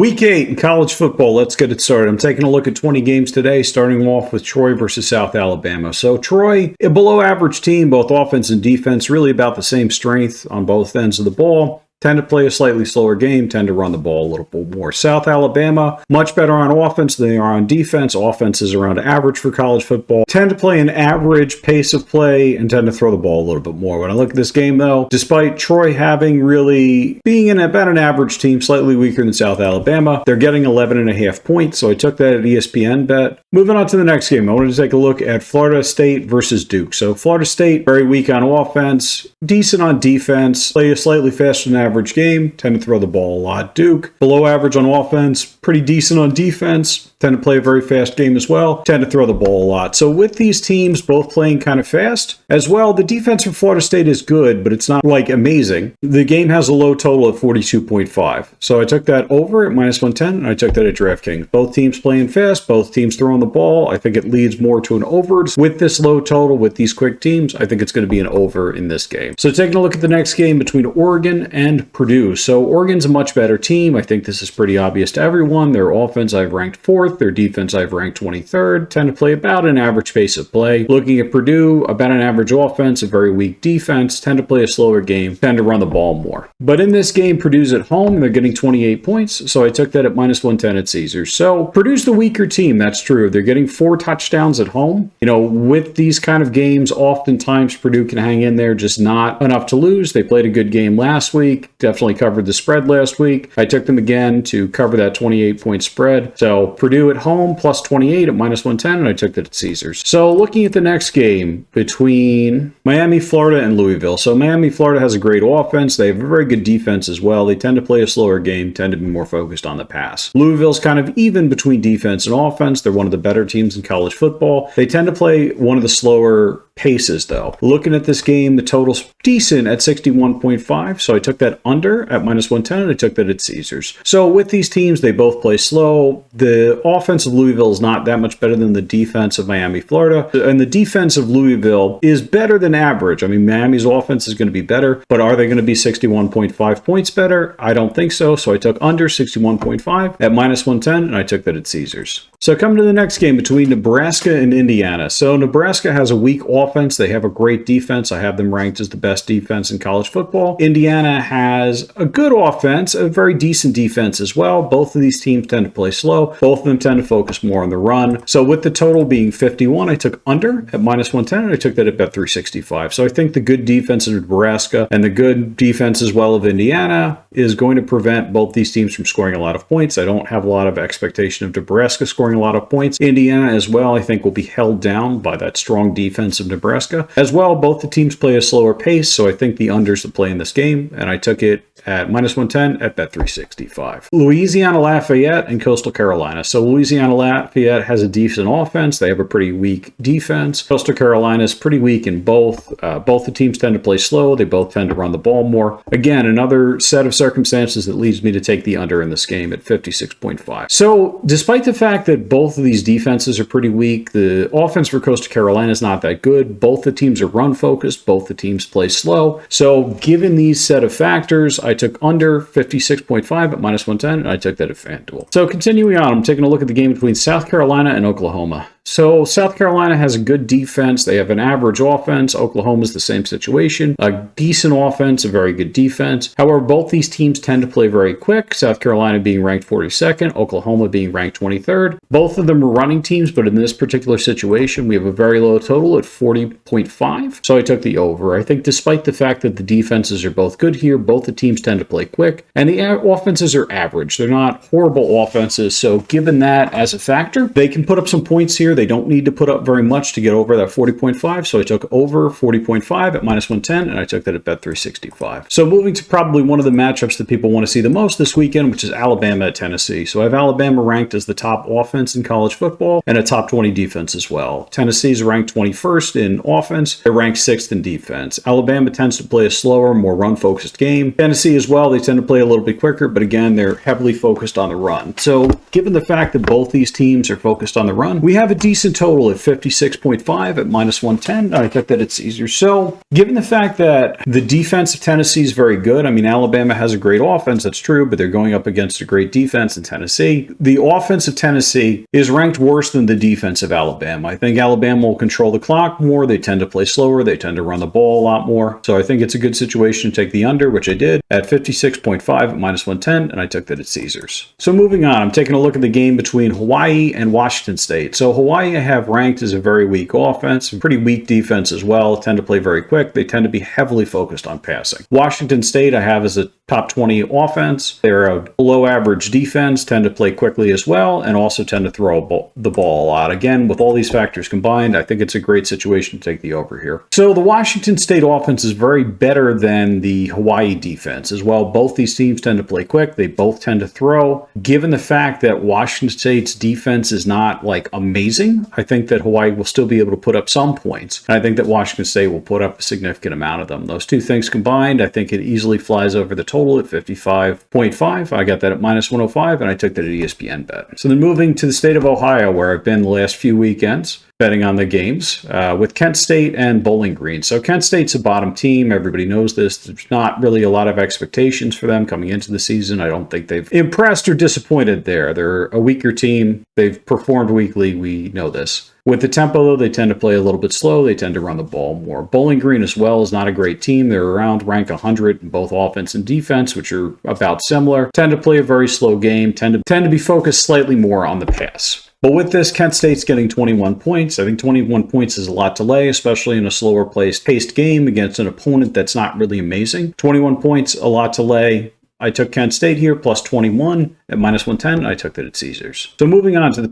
Week 8 in college football, let's get it started. I'm taking a look at 20 games today, starting off with Troy versus South Alabama. So Troy, a below average team, both offense and defense, really about the same strength on both ends of the ball. Tend to play a slightly slower game, tend to run the ball a little bit more. South Alabama, much better on offense than they are on defense. Offense is around average for college football. Tend to play an average pace of play and tend to throw the ball a little bit more. When I look at this game, though, despite Troy being in about an average team, slightly weaker than South Alabama, they're getting 11.5 points, so I took that at ESPN bet. Moving on to the next game, I wanted to take a look at Florida State versus Duke. So Florida State, very weak on offense, decent on defense, play a slightly faster than average game, tend to throw the ball a lot. Duke, below average on offense, pretty decent on defense, tend to play a very fast game as well, tend to throw the ball a lot. So with these teams both playing kind of fast as well, the defense for Florida State is good, but it's not like amazing. The game has a low total of 42.5. So I took that over at minus 110, and I took that at DraftKings. Both teams playing fast, both teams throwing the ball. I think it leads more to an over. With this low total, with these quick teams, I think it's going to be an over in this game. So taking a look at the next game between Oregon and Purdue. So Oregon's a much better team. I think this is pretty obvious to everyone. Their offense I've ranked 4th. Their defense I've ranked 23rd. Tend to play about an average pace of play. Looking at Purdue, about an average offense, a very weak defense. Tend to play a slower game. Tend to run the ball more. But in this game, Purdue's at home. And they're getting 28 points. So I took that at minus 110 at Caesars. So Purdue's the weaker team. That's true. They're getting 4 touchdowns at home. You know, with these kind of games, oftentimes Purdue can hang in there, just not enough to lose. They played a good game last week. Definitely covered the spread last week. I took them again to cover that 28-point spread. So Purdue at home plus 28 at minus 110, and I took that at Caesars. So looking at the next game between Miami, Florida, and Louisville. So Miami, Florida has a great offense. They have a very good defense as well. They tend to play a slower game, tend to be more focused on the pass. Louisville's kind of even between defense and offense. They're one of the better teams in college football. They tend to play one of the slower paces, though. Looking at this game, the total's decent at 61.5, so I took that under at minus 110, and I took that at Caesars. So with these teams, they both play slow. The offense of Louisville is not that much better than the defense of Miami, Florida, and the defense of Louisville is better than average. I mean, Miami's offense is going to be better, but are they going to be 61.5 points better? I don't think so, so I took under 61.5 at minus 110, and I took that at Caesars. So coming to the next game between Nebraska and Indiana. So Nebraska has a weak offense. They have a great defense. I have them ranked as the best defense in college football. Indiana has a good offense, a very decent defense as well. Both of these teams tend to play slow. Both of them tend to focus more on the run. So with the total being 51, I took under at minus 110, and I took that at bet 365. So I think the good defense of Nebraska and the good defense as well of Indiana is going to prevent both these teams from scoring a lot of points. I don't have a lot of expectation of Nebraska scoring a lot of points. Indiana as well, I think, will be held down by that strong defense of Nebraska. As well, both the teams play a slower pace, so I think the unders to play in this game, and I took it at minus 110 at bet 365. Louisiana Lafayette and Coastal Carolina. So Louisiana Lafayette has a decent offense. They have a pretty weak defense. Coastal Carolina is pretty weak in both. Both the teams tend to play slow. They both tend to run the ball more. Again, another set of circumstances that leads me to take the under in this game at 56.5. So despite the fact that both of these defenses are pretty weak, the offense for Coastal Carolina is not that good. Both the teams are run focused. Both the teams play slow. So given these set of factors, I took under 56.5 at minus 110, and I took that at FanDuel. So continuing on, I'm taking a look at the game between South Carolina and Oklahoma. So South Carolina has a good defense. They have an average offense. Oklahoma's the same situation. A decent offense, a very good defense. However, both these teams tend to play very quick. South Carolina being ranked 42nd, Oklahoma being ranked 23rd. Both of them are running teams, but in this particular situation, we have a very low total at 40.5. So I took the over. I think despite the fact that the defenses are both good here, both the teams tend to play quick, and the offenses are average. They're not horrible offenses. So given that as a factor, they can put up some points here. They don't need to put up very much to get over that 40.5, so I took over 40.5 at minus 110, and I took that at bet 365. So moving to probably one of the matchups that people want to see the most this weekend, which is Alabama at Tennessee. So I have Alabama ranked as the top offense in college football and a top 20 defense as well. Tennessee's ranked 21st in offense. They're ranked 6th in defense. Alabama tends to play a slower, more run-focused game. Tennessee as well, they tend to play a little bit quicker, but again, they're heavily focused on the run. So given the fact that both these teams are focused on the run, we have a decent total at 56.5 at -110. I think that it's easier. So given the fact that the defense of Tennessee is very good, I mean, Alabama has a great offense, that's true, but they're going up against a great defense in Tennessee. The offense of Tennessee is ranked worse than the defense of Alabama. I think Alabama will control the clock more. They tend to play slower. They tend to run the ball a lot more. So I think it's a good situation to take the under, which I did at 56.5 at -110, and I took that at Caesars. So moving on, I'm taking a look at the game between Hawaii and Washington State. So Hawaii I have ranked as a very weak offense, pretty weak defense as well, tend to play very quick. They tend to be heavily focused on passing. Washington State I have as a top 20 offense. They're a below average defense, tend to play quickly as well, and also tend to throw the ball a lot. Again, with all these factors combined, I think it's a great situation to take the over here. So the Washington State offense is very better than the Hawaii defense as well. Both these teams tend to play quick. They both tend to throw. Given the fact that Washington State's defense is not like amazing, I think that Hawaii will still be able to put up some points. And I think that Washington State will put up a significant amount of them. Those two things combined, I think it easily flies over the total at 55.5. I got that at -105, and I took that at ESPN bet. So then moving to the state of Ohio, where I've been the last few weekends, betting on the games with Kent State and Bowling Green. So Kent State's a bottom team. Everybody knows this. There's not really a lot of expectations for them coming into the season. I don't think they've impressed or disappointed there. They're a weaker team. They've performed weakly. We know this. With the tempo, though, they tend to play a little bit slow. They tend to run the ball more. Bowling Green as well is not a great team. They're around rank 100 in both offense and defense, which are about similar. Tend to play a very slow game. Tend to be focused slightly more on the pass. But with this, Kent State's getting 21 points. I think 21 points is a lot to lay, especially in a slower paced game against an opponent that's not really amazing. 21 points, a lot to lay. I took Kent State here, plus 21 at -110. I took that at Caesars. So moving on to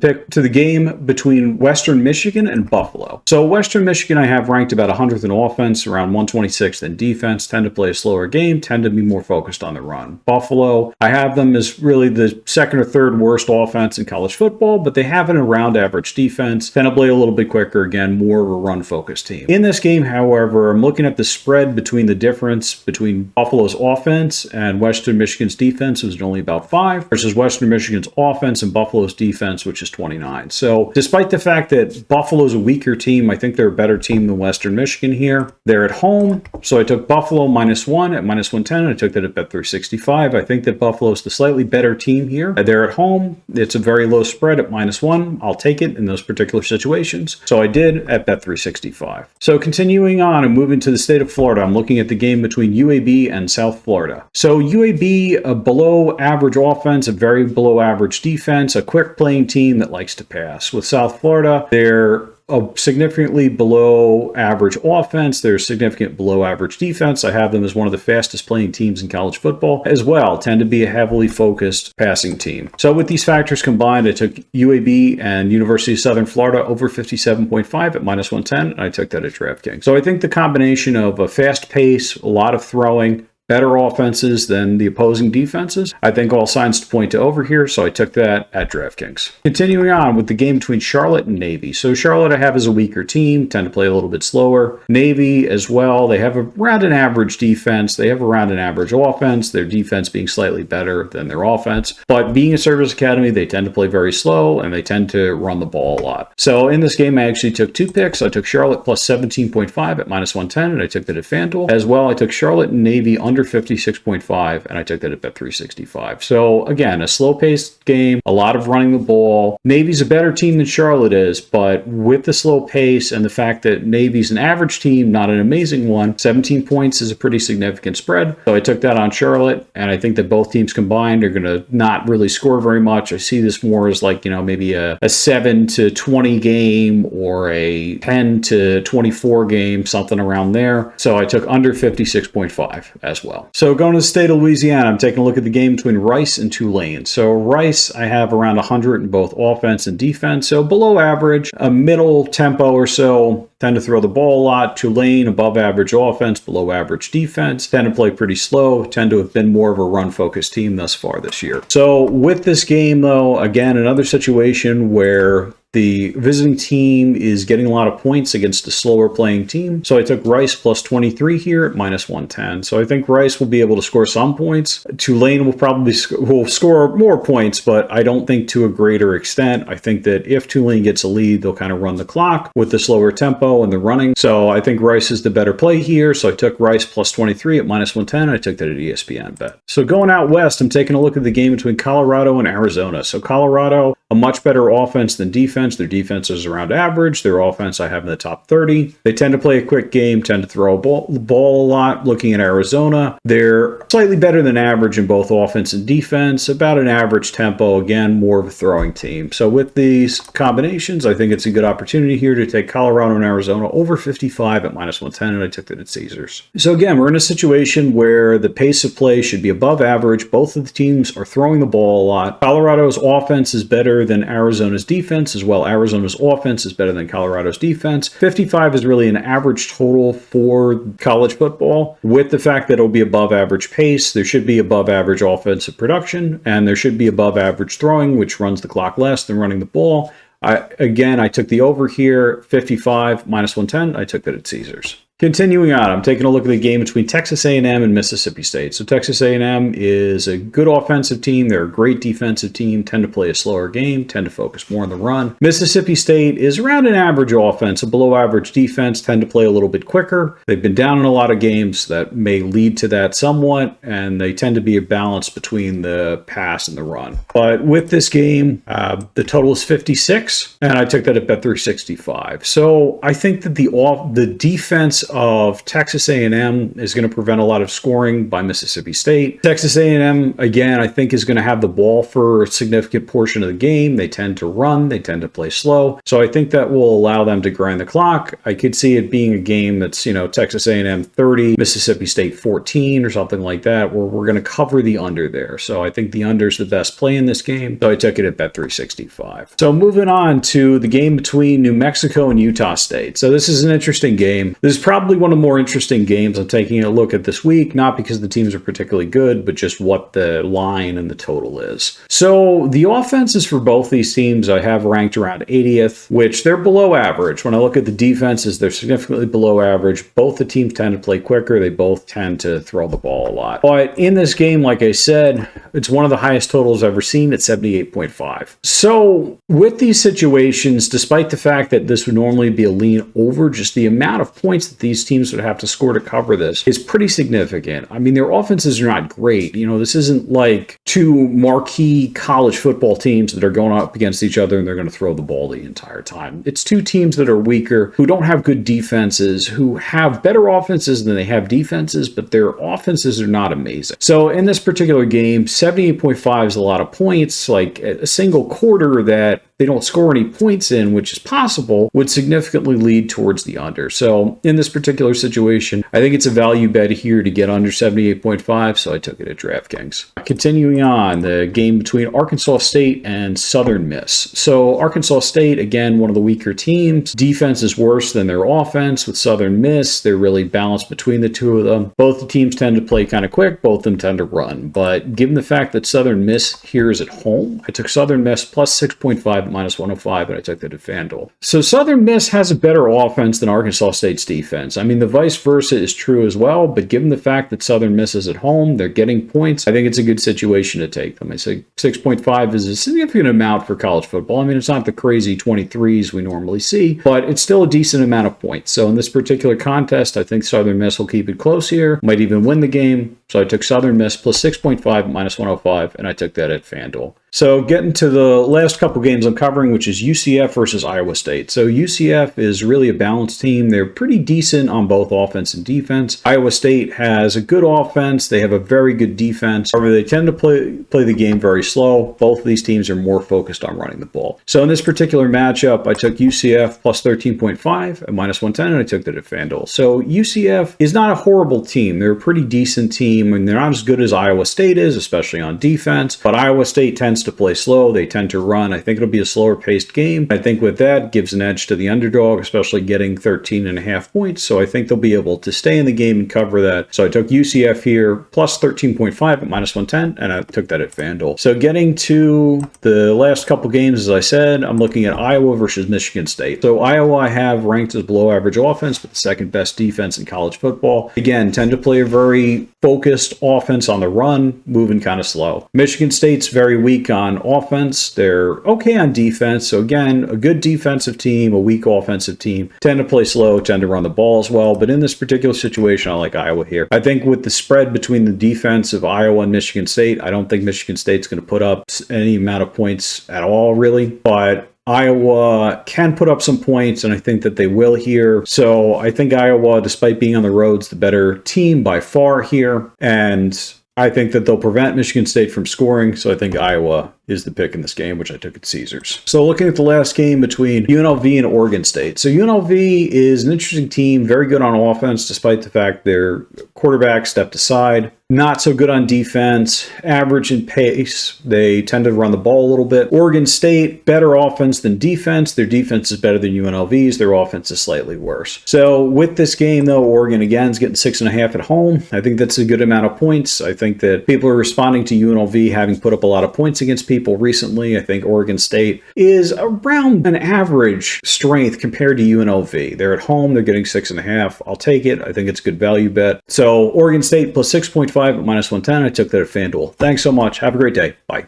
the game between Western Michigan and Buffalo. So Western Michigan I have ranked about 100th in offense, around 126th in defense, tend to play a slower game, tend to be more focused on the run. Buffalo, I have them as really the second or third worst offense in college football, but they have an around average defense, tend to play a little bit quicker, again, more of a run-focused team. In this game, however, I'm looking at the spread between the difference between Buffalo's offense and Western Michigan's defense, was only about 5, versus Western Michigan's offense and Buffalo's defense, which is 29. So despite the fact that Buffalo's a weaker team, I think they're a better team than Western Michigan here. They're at home, so I took Buffalo -1 at -110, and I took that at Bet365. I think that Buffalo's the slightly better team here. They're at home. It's a very low spread at -1. I'll take it in those particular situations. So I did at Bet365. So continuing on and moving to the state of Florida, I'm looking at the game between UAB and South Florida. So UAB, a below average offense, a very below average defense, a quick playing team that likes to pass. With South Florida, they're a significantly below average offense. They're significant below average defense. I have them as one of the fastest playing teams in college football as well. Tend to be a heavily focused passing team. So with these factors combined, I took UAB and University of Southern Florida over 57.5 at -110, and I took that at DraftKings. So I think the combination of a fast pace, a lot of throwing, better offenses than the opposing defenses, I think all signs to point to over here, so I took that at DraftKings. Continuing on with the game between Charlotte and Navy. So Charlotte I have as a weaker team, tend to play a little bit slower. Navy as well, they have around an average defense, they have around an average offense, their defense being slightly better than their offense. But being a service academy, they tend to play very slow, and they tend to run the ball a lot. So in this game, I actually took 2 picks. I took Charlotte plus 17.5 at -110, and I took that at FanDuel. As well, I took Charlotte and Navy under 56.5, and I took that at Bet365. So again, a slow-paced game, a lot of running the ball. Navy's a better team than Charlotte is, but with the slow pace and the fact that Navy's an average team, not an amazing one, 17 points is a pretty significant spread. So I took that on Charlotte, and I think that both teams combined are going to not really score very much. I see this more as like, maybe a 7 to 20 game or a 10 to 24 game, something around there. So I took under 56.5 as well. So going to the state of Louisiana, I'm taking a look at the game between Rice and Tulane. So Rice, I have around 100 in both offense and defense. So below average, a middle tempo or so. Tend to throw the ball a lot. Tulane, above average offense, below average defense. Tend to play pretty slow. Tend to have been more of a run-focused team thus far this year. So with this game, though, again, another situation where The visiting team is getting a lot of points against a slower playing team. So I took Rice plus 23 here at minus 110. So I think Rice will be able to score some points. Tulane will probably score more points, but I don't think to a greater extent. I think that if Tulane gets a lead, they'll kind of run the clock with the slower tempo and the running. So I think Rice is the better play here. So I took Rice plus 23 at minus 110. I took that at ESPN bet. So going out west, I'm taking a look at the game between Colorado and Arizona. So Colorado, a much better offense than defense. Their defense is around average. Their offense I have in the top 30. They tend to play a quick game, tend to throw the ball a lot. Looking at Arizona, they're slightly better than average in both offense and defense, about an average tempo, again, more of a throwing team. So with these combinations, I think it's a good opportunity here to take Colorado and Arizona over 55 at minus 110, and I took that at Caesars. So again, we're in a situation where the pace of play should be above average. Both of the teams are throwing the ball a lot. Colorado's offense is better than Arizona's defense as well. Arizona's offense is better than Colorado's defense. 55 is really an average total for college football. With the fact that it'll be above average pace, there should be above average offensive production, and there should be above average throwing, which runs the clock less than running the ball. Again, I took the over here, 55 minus 110. I took that at Caesars. Continuing on, I'm taking a look at the game between Texas A&M and Mississippi State. So Texas A&M is a good offensive team. They're a great defensive team, tend to play a slower game, tend to focus more on the run. Mississippi State is around an average offense, a below average defense, tend to play a little bit quicker. They've been down in a lot of games that may lead to that somewhat, and they tend to be a balance between the pass and the run. But with this game, the total is 56, and I took that at Bet365. So I think that the defense of Texas A&M is going to prevent a lot of scoring by Mississippi State. Texas A&M, again, I think is going to have the ball for a significant portion of the game. They tend to run, they tend to play slow. So I think that will allow them to grind the clock. I could see it being a game that's, Texas A&M 30, Mississippi State 14 or something like that, where we're going to cover the under there. So I think the under is the best play in this game. So I took it at Bet365. So moving on to the game between New Mexico and Utah State. So this is an interesting game. This is probably one of the more interesting games I'm taking a look at this week, not because the teams are particularly good, but just what the line and the total is. So the offenses for both these teams I have ranked around 80th, which they're below average. When I look at the defenses, they're significantly below average. Both the teams tend to play quicker. They both tend to throw the ball a lot. But in this game, like I said, it's one of the highest totals I've ever seen at 78.5. So with these situations, despite the fact that this would normally be a lean over, just the amount of points that these teams would have to score to cover this is pretty significant. I mean, their offenses are not great. This isn't like two marquee college football teams that are going up against each other and they're going to throw the ball the entire time. It's two teams that are weaker, who don't have good defenses, who have better offenses than they have defenses, but their offenses are not amazing. So in this particular game, 78.5 is a lot of points. Like a single quarter that they don't score any points in, which is possible, would significantly lead towards the under. So in this particular situation, I think it's a value bet here to get under 78.5, so I took it at DraftKings. Continuing on, the game between Arkansas State and Southern Miss. So Arkansas State, again, one of the weaker teams. Defense is worse than their offense. With Southern Miss, they're really balanced between the two of them. Both the teams tend to play kind of quick, both of them tend to run. But given the fact that Southern Miss here is at home, I took Southern Miss plus 6.5 at minus 105, and I took that at FanDuel. So Southern Miss has a better offense than Arkansas State's defense. I mean, the vice versa is true as well, but given the fact that Southern Miss is at home, they're getting points, I think it's a good situation to take them. I say 6.5 is a significant amount for college football. I mean, it's not the crazy 23s we normally see, but it's still a decent amount of points. So in this particular contest, I think Southern Miss will keep it close here, might even win the game. So I took Southern Miss plus 6.5 at minus 105, and I took that at FanDuel. So getting to the last couple games I'm covering, which is UCF versus Iowa State. So UCF is really a balanced team. They're pretty decent on both offense and defense. Iowa State has a good offense. They have a very good defense. However, they tend to play the game very slow. Both of these teams are more focused on running the ball. So in this particular matchup, I took UCF plus 13.5 at minus 110, and I took that at FanDuel. So UCF is not a horrible team. They're a pretty decent team, and they're not as good as Iowa State is, especially on defense. But Iowa State tends tends to play slow. They tend to run. I think it'll be a slower paced game. I think with that gives an edge to the underdog, especially getting 13.5 points. So I think they'll be able to stay in the game and cover that. So I took UCF here plus 13.5 at minus 110, and I took that at FanDuel. So getting to the last couple games, as I said, I'm looking at Iowa versus Michigan State. So Iowa I have ranked as below average offense, but the second best defense in college football. Again, tend to play a very focused offense on the run, moving kind of slow. Michigan State's very weak on offense. They're okay on defense. So again, a good defensive team, a weak offensive team. Tend to play slow, tend to run the ball as well. But in this particular situation, I like Iowa here. I think with the spread between the defense of Iowa and Michigan State, I don't think Michigan State's going to put up any amount of points at all, really. But Iowa can put up some points, and I think that they will here. So I think Iowa, despite being on the road, is the better team by far here. And I think that they'll prevent Michigan State from scoring. So I think Iowa is the pick in this game, which I took at Caesars. So looking at the last game between UNLV and Oregon State. So UNLV is an interesting team, very good on offense, despite the fact their quarterback stepped aside. Not so good on defense, average in pace. They tend to run the ball a little bit. Oregon State, better offense than defense. Their defense is better than UNLV's. Their offense is slightly worse. So with this game, though, Oregon, again, is getting 6.5 at home. I think that's a good amount of points. I think that people are responding to UNLV having put up a lot of points against people recently. I think Oregon State is around an average strength compared to UNLV. They're at home. They're getting 6.5. I'll take it. I think it's a good value bet. So Oregon State plus 6.5 at minus 110. I took that at FanDuel. Thanks so much. Have a great day. Bye.